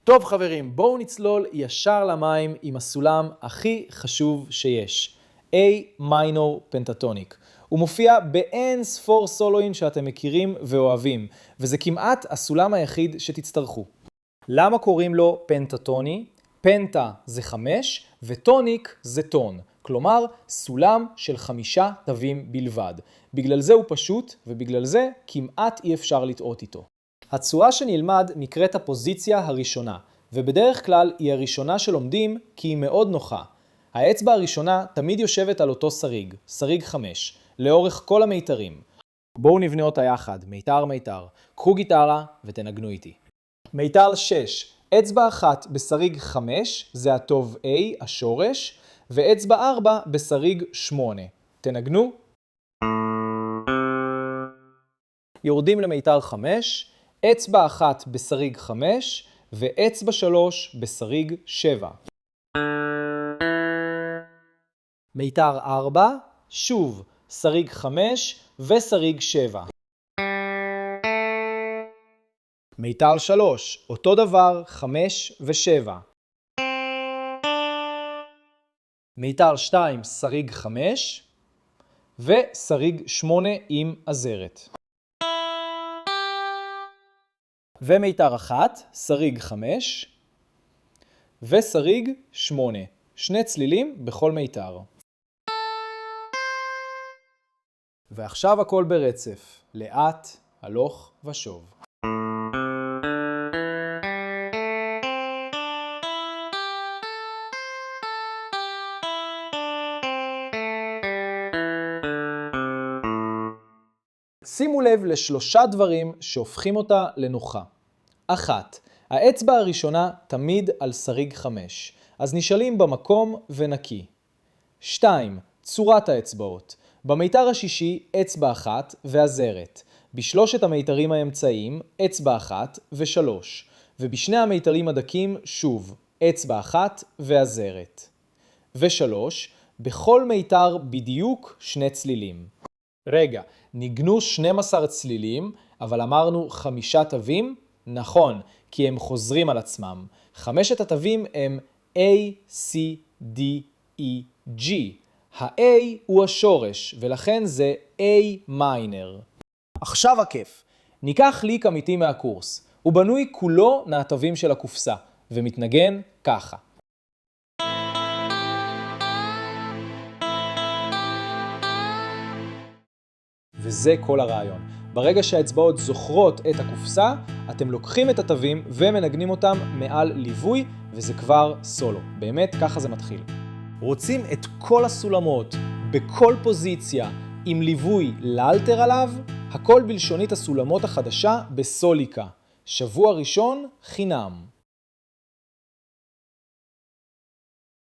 טוב חברים, בואו נצלול ישר למים עם הסולם הכי חשוב שיש, A מיינור פנטטוניק. הוא מופיע באין ספור סולואים שאתם מכירים ואוהבים, וזה כמעט הסולם היחיד שתצטרכו. למה קוראים לו פנטטוני? פנטה זה 5 וטוניק זה טון, כלומר סולם של 5 תווים בלבד. בגלל זה הוא פשוט ובגלל זה כמעט אי אפשר לטעות איתו. הצורה שנלמד נקראת הפוזיציה הראשונה, ובדרך כלל היא הראשונה שלומדים כי היא מאוד נוחה. האצבע הראשונה תמיד יושבת על אותו שריג, שריג 5, לאורך כל המיתרים. בואו נבנה אותה יחד, מיתר מיתר. קחו גיטרה ותנגנו איתי. מיתר 6, אצבע אחת בשריג 5, זה הטוב A, השורש, ואצבע 4 בשריג 8. תנגנו. יורדים למיתר 5, אצבע אחת בשריג 5 ואצבע 3 בשריג 7. מיתר 4, שוב שריג 5 ושריג 7. מיתר 3, אותו דבר 5 ו7. מיתר 2, שריג 5 ושריג 8 עם עזרת. ומיתר 1, שריג 5 ושריג 8. שני צלילים בכל מיתר. ועכשיו הכל ברצף, לאט, הלוך ושוב. שימו לב לשלושה דברים שהופכים אותה לנוחה. 1. האצבע הראשונה תמיד על שריג 5, אז נשאלים במקום ונקי. 2. צורת האצבעות. במיתר השישי אצבע 1 ועזרת. בשלושת המיתרים האמצעיים אצבע 1 ו3. ובשני המיתרים הדקים שוב אצבע 1 ועזרת. ו3. בכל מיתר בדיוק שני צלילים. רגע, ניגנו 12 צלילים, אבל אמרנו 5 תווים? נכון, כי הם חוזרים על עצמם. 5 התווים הם A, C, D, E, G. ה-A הוא השורש, ולכן זה A מיינר. עכשיו הכיף. ניקח ליק אמיתי מהקורס. הוא בנוי כולו מהתווים של הקופסה, ומתנגן ככה. וזה כל הרעיון. ברגע שהאצבעות זוכרות את הקופסה, אתם לוקחים את התווים ומנגנים אותם מעל ליווי, וזה כבר סולו. באמת, ככה זה מתחיל. רוצים את כל הסולמות, בכל פוזיציה, עם ליווי לאלתר עליו? הכל בלשונית הסולמות החדשה בסוליקה. שבוע ראשון חינם.